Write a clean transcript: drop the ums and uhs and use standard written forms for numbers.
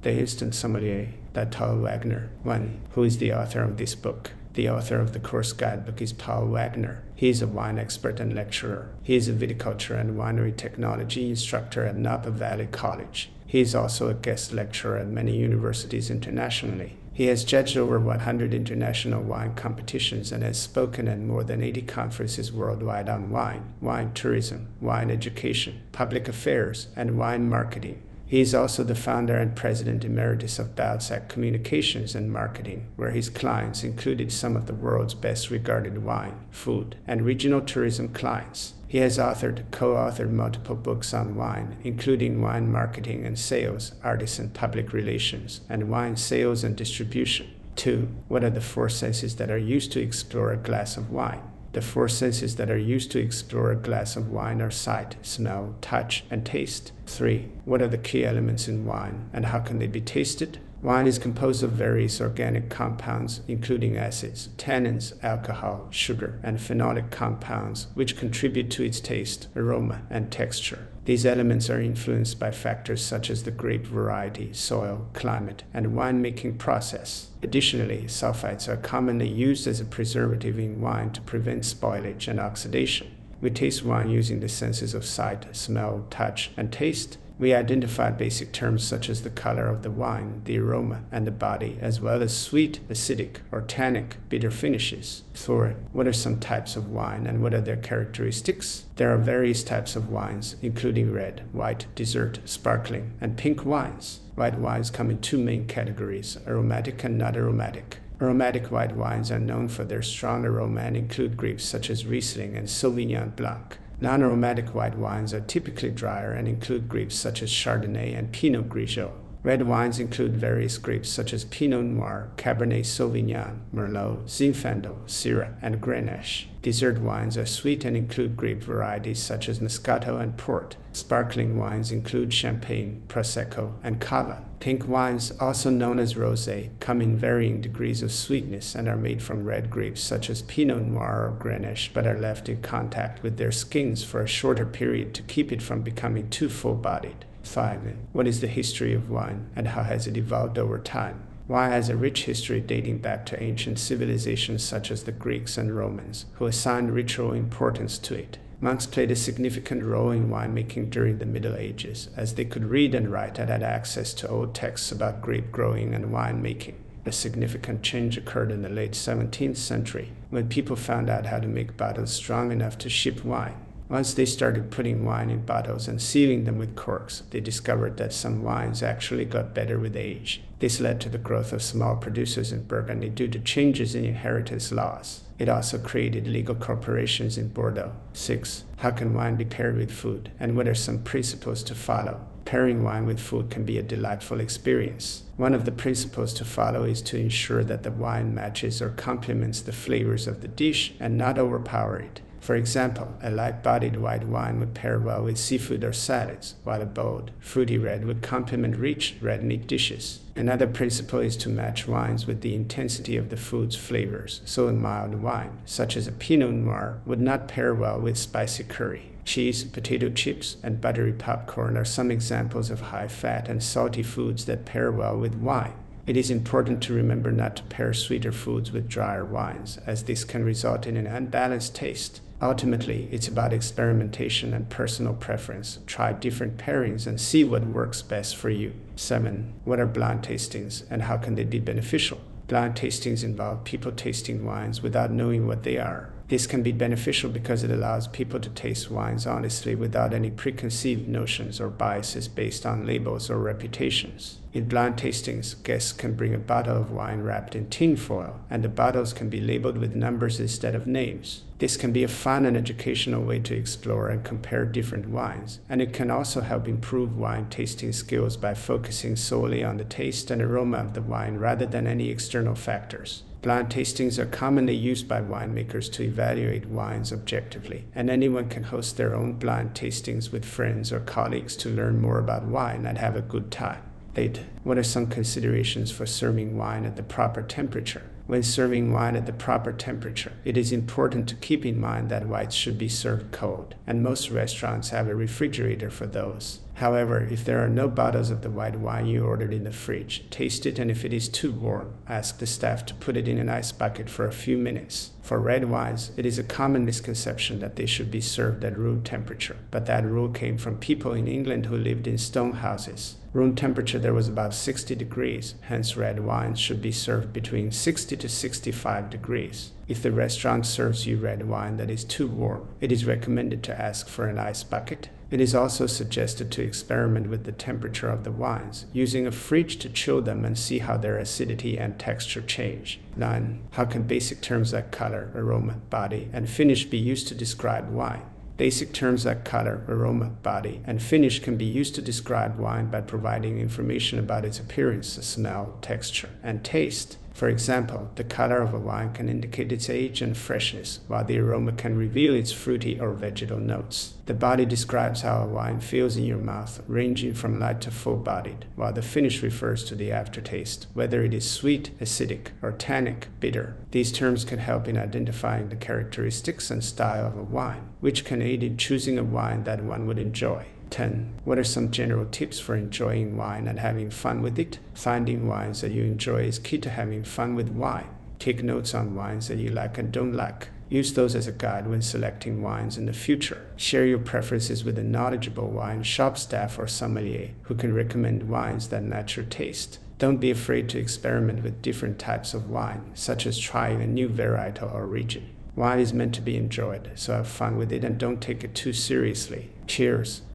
The Instant Sommelier, Paul Wagner. 1. Who is the author of this book? The author of the course guidebook is Paul Wagner. He is a wine expert and lecturer. He is a viticulture and winery technology instructor at Napa Valley College. He is also a guest lecturer at many universities internationally. He has judged over 100 international wine competitions and has spoken at more than 80 conferences worldwide on wine, wine tourism, wine education, public affairs, and wine marketing. He is also the founder and president emeritus of Balzac Communications and Marketing, where his clients included some of the world's best regarded wine, food, and regional tourism clients. He has co-authored multiple books on wine, including Wine Marketing and Sales, Artisan Public Relations, and Wine Sales and Distribution. 2. What are the four senses that are used to explore a glass of wine? The four senses that are used to explore a glass of wine are sight, smell, touch, and taste. 3. What are the key elements in wine, and how can they be tasted? Wine is composed of various organic compounds, including acids, tannins, alcohol, sugar, and phenolic compounds, which contribute to its taste, aroma, and texture. These elements are influenced by factors such as the grape variety, soil, climate, and winemaking process. Additionally, sulfites are commonly used as a preservative in wine to prevent spoilage and oxidation. We taste wine using the senses of sight, smell, touch, and taste. We identified basic terms such as the color of the wine, the aroma, and the body, as well as sweet, acidic, or tannic, bitter finishes. 4. What are some types of wine and what are their characteristics? There are various types of wines, including red, white, dessert, sparkling, and pink wines. White wines come in two main categories, aromatic and not aromatic. Aromatic white wines are known for their strong aroma and include grapes such as Riesling and Sauvignon Blanc. Non-aromatic white wines are typically drier and include grapes such as Chardonnay and Pinot Grigio. Red wines include various grapes such as Pinot Noir, Cabernet Sauvignon, Merlot, Zinfandel, Syrah, and Grenache. Dessert wines are sweet and include grape varieties such as Moscato and Port. Sparkling wines include Champagne, Prosecco, and Cava. Pink wines, also known as rosé, come in varying degrees of sweetness and are made from red grapes such as Pinot Noir or Grenache, but are left in contact with their skins for a shorter period to keep it from becoming too full-bodied. 5. What is the history of wine and how has it evolved over time? Wine has a rich history dating back to ancient civilizations such as the Greeks and Romans, who assigned ritual importance to it. Monks played a significant role in winemaking during the Middle Ages, as they could read and write and had access to old texts about grape growing and winemaking. A significant change occurred in the late 17th century, when people found out how to make bottles strong enough to ship wine. Once they started putting wine in bottles and sealing them with corks, they discovered that some wines actually got better with age. This led to the growth of small producers in Burgundy due to changes in inheritance laws. It also created legal corporations in Bordeaux. 6. How can wine be paired with food, and what are some principles to follow? Pairing wine with food can be a delightful experience. One of the principles to follow is to ensure that the wine matches or complements the flavors of the dish and not overpower it. For example, a light-bodied white wine would pair well with seafood or salads, while a bold, fruity red would complement rich, red meat dishes. Another principle is to match wines with the intensity of the food's flavors, so a mild wine, such as a Pinot Noir, would not pair well with spicy curry. Cheese, potato chips, and buttery popcorn are some examples of high-fat and salty foods that pair well with wine. It is important to remember not to pair sweeter foods with drier wines, as this can result in an unbalanced taste. Ultimately, it's about experimentation and personal preference. Try different pairings and see what works best for you. 7. What are blind tastings and how can they be beneficial? Blind tastings involve people tasting wines without knowing what they are. This can be beneficial because it allows people to taste wines honestly without any preconceived notions or biases based on labels or reputations. In blind tastings, guests can bring a bottle of wine wrapped in tin foil, and the bottles can be labeled with numbers instead of names. This can be a fun and educational way to explore and compare different wines, and it can also help improve wine tasting skills by focusing solely on the taste and aroma of the wine rather than any external factors. Blind tastings are commonly used by winemakers to evaluate wines objectively, and anyone can host their own blind tastings with friends or colleagues to learn more about wine and have a good time. 8. What are some considerations for serving wine at the proper temperature? When serving wine at the proper temperature, it is important to keep in mind that wines should be served cold, and most restaurants have a refrigerator for those. However, if there are no bottles of the white wine you ordered in the fridge, taste it, and if it is too warm, ask the staff to put it in an ice bucket for a few minutes. For red wines, it is a common misconception that they should be served at room temperature, but that rule came from people in England who lived in stone houses. Room temperature there was about 60 degrees, hence red wines should be served between 60 to 65 degrees. If the restaurant serves you red wine that is too warm, it is recommended to ask for an ice bucket. It is also suggested to experiment with the temperature of the wines, using a fridge to chill them and see how their acidity and texture change. 9. How can basic terms like color, aroma, body, and finish be used to describe wine? Basic terms like color, aroma, body, and finish can be used to describe wine by providing information about its appearance, smell, texture, and taste. For example, the color of a wine can indicate its age and freshness, while the aroma can reveal its fruity or vegetal notes. The body describes how a wine feels in your mouth, ranging from light to full-bodied, while the finish refers to the aftertaste, whether it is sweet, acidic, or tannic, bitter. These terms can help in identifying the characteristics and style of a wine, which can aid in choosing a wine that one would enjoy. 10. What are some general tips for enjoying wine and having fun with it? Finding wines that you enjoy is key to having fun with wine. Take notes on wines that you like and don't like. Use those as a guide when selecting wines in the future. Share your preferences with a knowledgeable wine shop staff or sommelier who can recommend wines that match your taste. Don't be afraid to experiment with different types of wine, such as trying a new varietal or region. Wine is meant to be enjoyed, so have fun with it and don't take it too seriously. Cheers!